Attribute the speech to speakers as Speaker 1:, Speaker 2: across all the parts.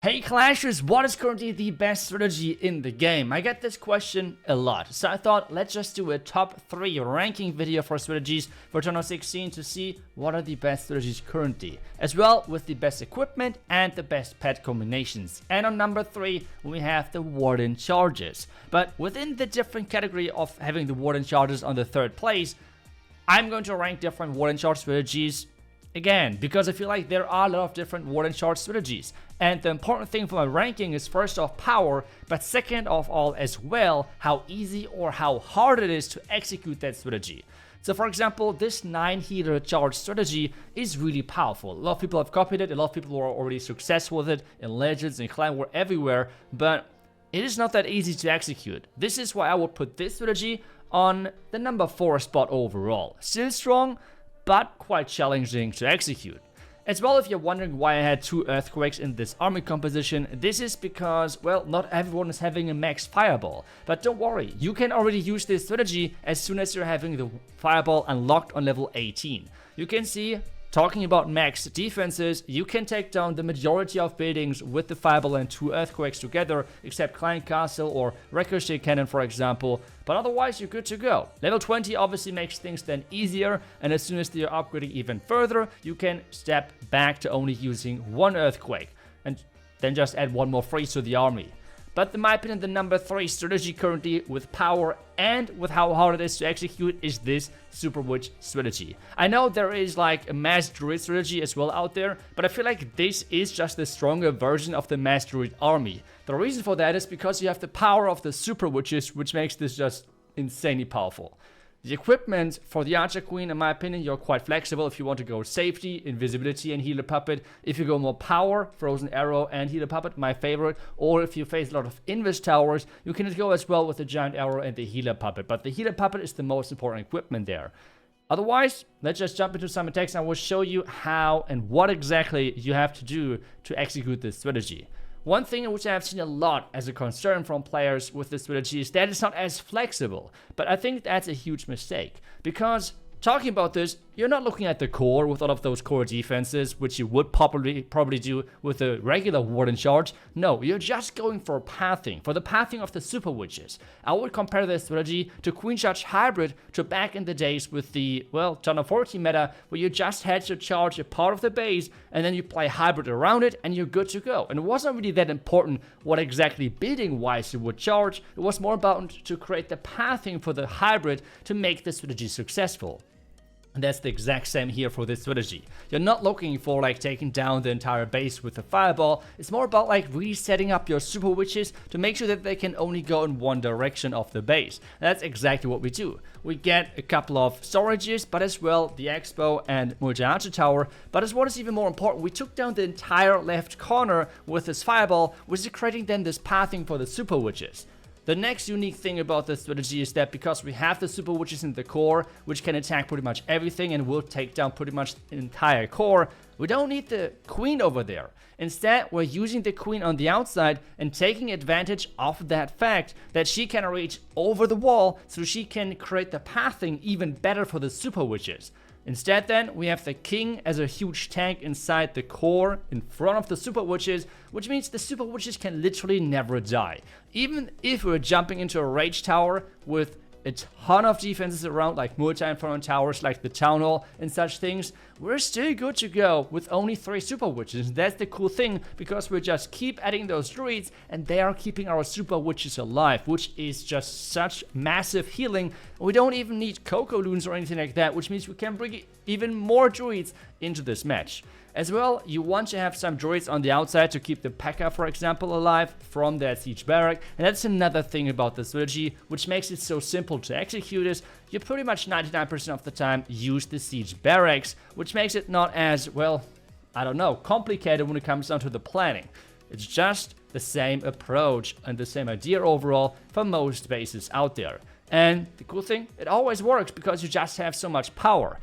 Speaker 1: Hey Clashers, what is currently the best strategy in the game? I get this question a lot, so I thought let's just do a top 3 ranking video for strategies for Tournament 16 to see what are the best strategies currently, as well with the best equipment and the best pet combinations. And on number 3 we have the Warden charges, but within the different category of having the Warden charges on the 3rd place, I'm going to rank different Warden charge strategies again, because I feel like there are a lot of different Warden charge strategies. And the important thing for my ranking is first off power, but second of all as well, how easy or how hard it is to execute that strategy. So for example, this 9 healer charge strategy is really powerful. A lot of people have copied it, a lot of people are already successful with it in Legends and Clan War everywhere, but it is not that easy to execute. This is why I would put this strategy on the number 4 spot overall. Still strong, but quite challenging to execute. As well, if you're wondering why I had 2 Earthquakes in this army composition, this is because, well, not everyone is having a max Fireball. But don't worry, you can already use this strategy as soon as you're having the Fireball unlocked on level 18. You can see, talking about max defenses, you can take down the majority of buildings with the Fireball and 2 Earthquakes together, except Client Castle or Ricochet Cannon for example, but otherwise you're good to go. Level 20 obviously makes things then easier, and as soon as you're upgrading even further, you can step back to only using 1 Earthquake, and then just add 1 more freeze to the army. But in my opinion, the number 3 strategy currently with power and with how hard it is to execute is this Super Witch strategy. I know there is like a Mass Druid strategy as well out there, but I feel like this is just the stronger version of the Mass Druid army. The reason for that is because you have the power of the Super Witches, which makes this just insanely powerful. The equipment for the Archer Queen, in my opinion, you're quite flexible if you want to go safety, invisibility, and healer puppet. If you go more power, frozen arrow and healer puppet, my favorite. Or if you face a lot of invis towers, you can go as well with the giant arrow and the healer puppet. But the healer puppet is the most important equipment there. Otherwise, let's just jump into some attacks and I will show you how and what exactly you have to do to execute this strategy. One thing which I have seen a lot as a concern from players with this strategy is that it's not as flexible, but I think that's a huge mistake, because talking about this, you're not looking at the core with all of those core defenses, which you would probably do with a regular Warden charge. No, you're just going for pathing, for the pathing of the Super Witches. I would compare this strategy to Queen Charge Hybrid to back in the days with the, well, Tournament 14 meta, where you just had to charge a part of the base, and then you play Hybrid around it, and you're good to go. And it wasn't really that important what exactly building-wise you would charge. It was more about to create the pathing for the Hybrid to make the strategy successful. And that's the exact same here for this strategy. You're not looking for like taking down the entire base with a fireball. It's more about like really setting up your Super Witches to make sure that they can only go in one direction of the base. And that's exactly what we do. We get a couple of storages, but as well the Expo and multi-archer tower. But as what is even more important, we took down the entire left corner with this fireball, which is creating then this pathing for the Super Witches. The next unique thing about this strategy is that because we have the Super Witches in the core, which can attack pretty much everything and will take down pretty much the entire core, we don't need the Queen over there. Instead, we're using the Queen on the outside and taking advantage of that fact that she can reach over the wall, so she can create the pathing even better for the Super Witches. Instead then, we have the King as a huge tank inside the core in front of the Super Witches, which means the Super Witches can literally never die. Even if we're jumping into a Rage Tower with a ton of defenses around, like multi-inferno towers, like the Town Hall and such things, we're still good to go with only 3 Super Witches. That's the cool thing, because we just keep adding those druids and they are keeping our Super Witches alive, which is just such massive healing. We don't even need Coco Loons or anything like that, which means we can bring even more druids into this match. As well, you want to have some druids on the outside to keep the P.E.K.K.A, for example, alive from that siege barrack. And that's another thing about the strategy, which makes it so simple to execute, is you pretty much 99% of the time use the siege barracks, which makes it not as, well, I don't know, complicated when it comes down to the planning. It's just the same approach and the same idea overall for most bases out there. And the cool thing, it always works because you just have so much power.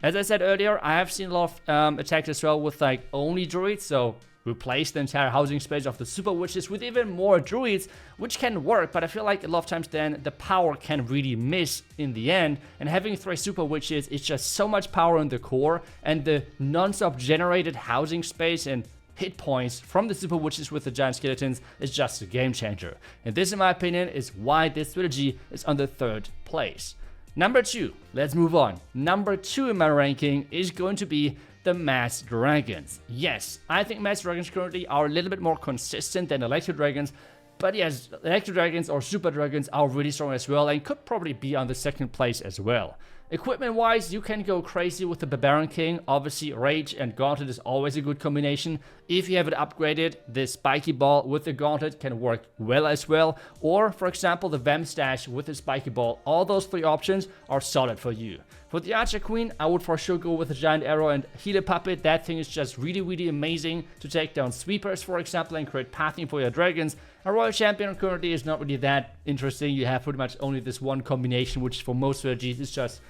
Speaker 1: As I said earlier, I have seen a lot of attacks as well with like only druids, so replace the entire housing space of the Super Witches with even more druids, which can work, but I feel like a lot of times then the power can really miss in the end, and having 3 Super Witches is just so much power in the core, and the non-stop generated housing space and hit points from the super witches with the giant skeletons is just a game changer. And this, in my opinion, is why this strategy is on the 3rd place. Number 2, let's move on. Number 2 in my ranking is going to be the Mass Dragons. Yes, I think Mass Dragons currently are a little bit more consistent than Electro Dragons, but yes, Electro Dragons or Super Dragons are really strong as well and could probably be on the 2nd place as well. Equipment wise, you can go crazy with the Barbarian King. Obviously, Rage and Gauntlet is always a good combination. If you have it upgraded, the Spiky Ball with the Gauntlet can work well as well. Or, for example, the Vamp Stash with the Spiky Ball. All those 3 options are solid for you. For the Archer Queen, I would for sure go with the Giant Arrow and Healer Puppet. That thing is just really amazing to take down Sweepers, for example, and create pathing for your dragons. A Royal Champion currently is not really that interesting. You have pretty much only this one combination, which for most strategies is just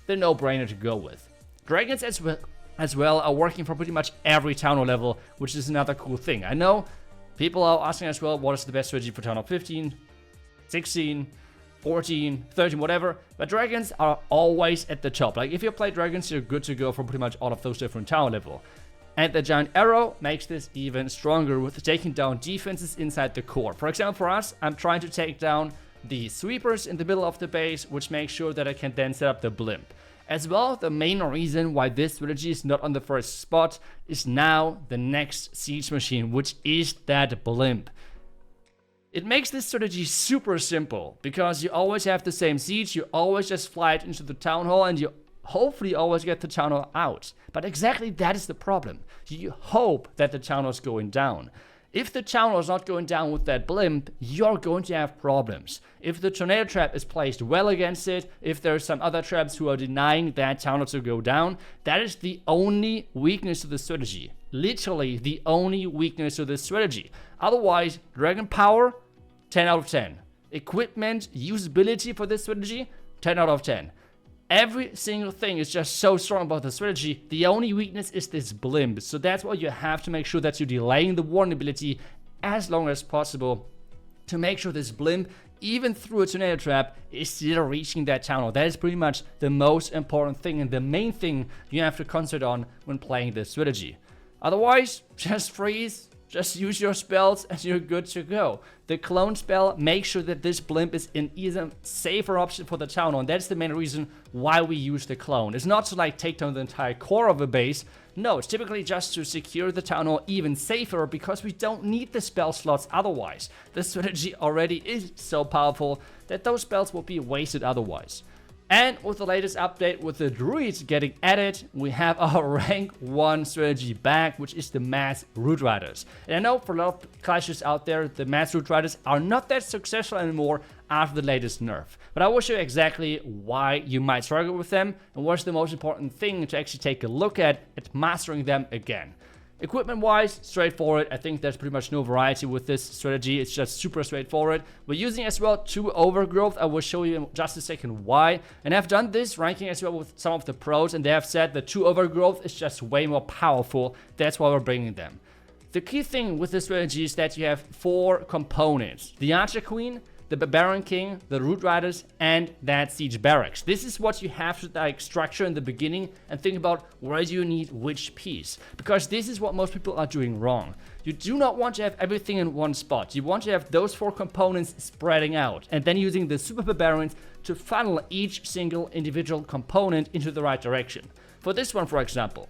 Speaker 1: the no-brainer to go with. Dragons as well are working for pretty much every Town Hall level, which is another cool thing. I know people are asking as well, what is the best strategy for Town Hall 15, 16, 14, 13, whatever, but dragons are always at the top. Like, if you play dragons, you're good to go for pretty much all of those different Town Hall level. And the Giant Arrow makes this even stronger with taking down defenses inside the core. For example, for us, I'm trying to take down the Sweepers in the middle of the base, which makes sure that I can then set up the Blimp. As well, the main reason why this strategy is not on the 1st spot is now the next siege machine, which is that Blimp. It makes this strategy super simple, because you always have the same siege, you always just fly it into the Town Hall, and you hopefully always get the Town Hall out. But exactly that is the problem. You hope that the Town Hall is going down. If the Town Hall is not going down with that Blimp, you're going to have problems. If the Tornado Trap is placed well against it, if there's some other traps who are denying that Town Hall to go down, that is the only weakness of the strategy. Literally the only weakness of the strategy. Otherwise, Dragon Power, 10 out of 10. Equipment, usability for this strategy, 10 out of 10. Every single thing is just so strong about the strategy. The only weakness is this Blimp. So that's why you have to make sure that you're delaying the Warden ability as long as possible to make sure this Blimp, even through a Tornado Trap, is still reaching that Town Hall. That is pretty much the most important thing and the main thing you have to concentrate on when playing this strategy. Otherwise, just freeze. Just use your spells and you're good to go. The clone spell makes sure that this Blimp is an even safer option for the Town Hall, and that's the main reason why we use the clone. It's not to like take down the entire core of a base. No, it's typically just to secure the Town Hall even safer, because we don't need the spell slots otherwise. The strategy already is so powerful that those spells will be wasted otherwise. And with the latest update with the druids getting added, we have our rank 1 strategy back, which is the Mass Root Riders. And I know for a lot of clashes out there, the Mass Root Riders are not that successful anymore after the latest nerf. But I will show you exactly why you might struggle with them and what's the most important thing to actually take a look at mastering them again. Equipment wise, straightforward. I think there's pretty much no variety with this strategy. It's just super straightforward. We're using as well 2 Overgrowth. I will show you in just a second why. And I've done this ranking as well with some of the pros, and they have said that 2 Overgrowth is just way more powerful. That's why we're bringing them. The key thing with this strategy is that you have 4 components: the Archer Queen, the Barbarian King, the Root Riders, and that Siege Barracks. This is what you have to like structure in the beginning and think about where do you need which piece. Because this is what most people are doing wrong. You do not want to have everything in one spot. You want to have those 4 components spreading out, and then using the Super Barbarians to funnel each single individual component into the right direction. For this one, for example,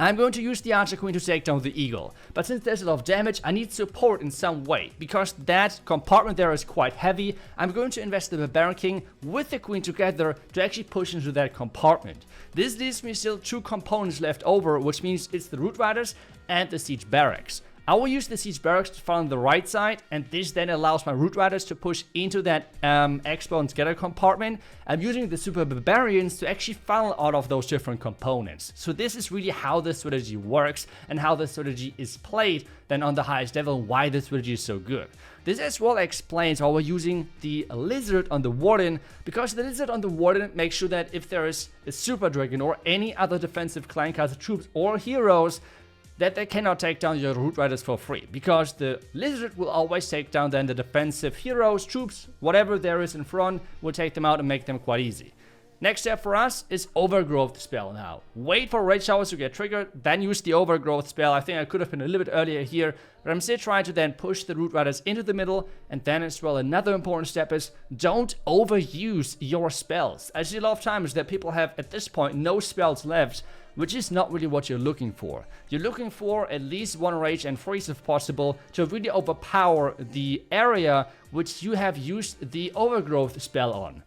Speaker 1: I'm going to use the Archer Queen to take down the Eagle, but since there's a lot of damage, I need support in some way. Because that compartment there is quite heavy, I'm going to invest the Barbarian King with the Queen together to actually push into that compartment. This leaves me still 2 components left over, which means it's the Root Riders and the Siege Barracks. I will use the Siege Barracks to funnel the right side, and this then allows my Root Riders to push into that Expo and Scatter compartment. I'm using the Super Barbarians to actually funnel out of those different components. So this is really how the strategy works and how the strategy is played then on the highest level, and why this strategy is so good. This as well explains why we're using the Lizard on the Warden, because the Lizard on the Warden makes sure that if there is a Super Dragon or any other defensive clan cast troops or heroes, that they cannot take down your Root Riders for free, because the Lizard will always take down then the defensive heroes, troops, whatever there is in front, will take them out and make them quite easy. Next step for us is Overgrowth spell now. Wait for Rage Showers to get triggered, then use the Overgrowth spell. I think I could have been a little bit earlier here, but I'm still trying to then push the Root Riders into the middle. And then as well, another important step is don't overuse your spells. I see a lot of times that people have at this point no spells left, which is not really what you're looking for. You're looking for at least 1 Rage and Freeze if possible to really overpower the area which you have used the Overgrowth spell on.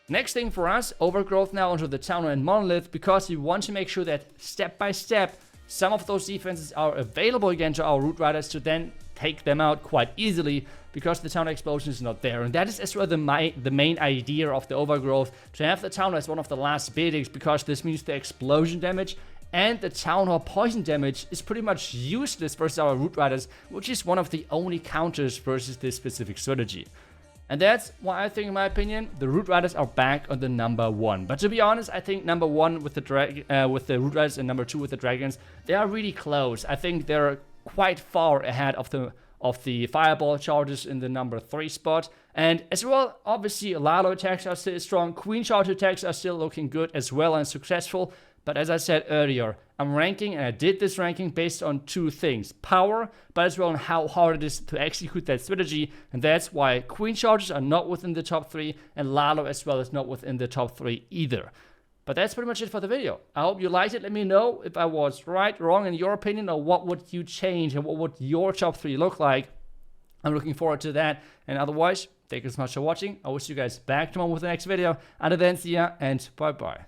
Speaker 1: Next thing for us, Overgrowth now onto the Town and Monolith, because we want to make sure that step by step some of those defenses are available again to our Root Riders to then take them out quite easily, because the Town Explosion is not there. And that is as well the main idea of the Overgrowth, to have the Town as one of the last buildings, because this means the explosion damage and the Town Hall poison damage is pretty much useless versus our Root Riders, which is one of the only counters versus this specific strategy. And that's why I think, in my opinion, the Root Riders are back on the number 1. But to be honest, I think number 1 with the Root Riders and number 2 with the Dragons, they are really close. I think they're quite far ahead of the Fireball charges in the number 3 spot. And as well, obviously, Lalo attacks are still strong. Queen charge attacks are still looking good as well and successful. But as I said earlier, I'm ranking, and I did this ranking based on 2 things. Power, but as well on how hard it is to execute that strategy. And that's why Queen charges are not within the top 3, and Lalo as well is not within the top 3 either. But that's pretty much it for the video. I hope you liked it. Let me know if I was right, wrong in your opinion, or what would you change and what would your top 3 look like. I'm looking forward to that. And otherwise, thank you so much for watching. I will see you guys back tomorrow with the next video. Until then, see ya and bye bye.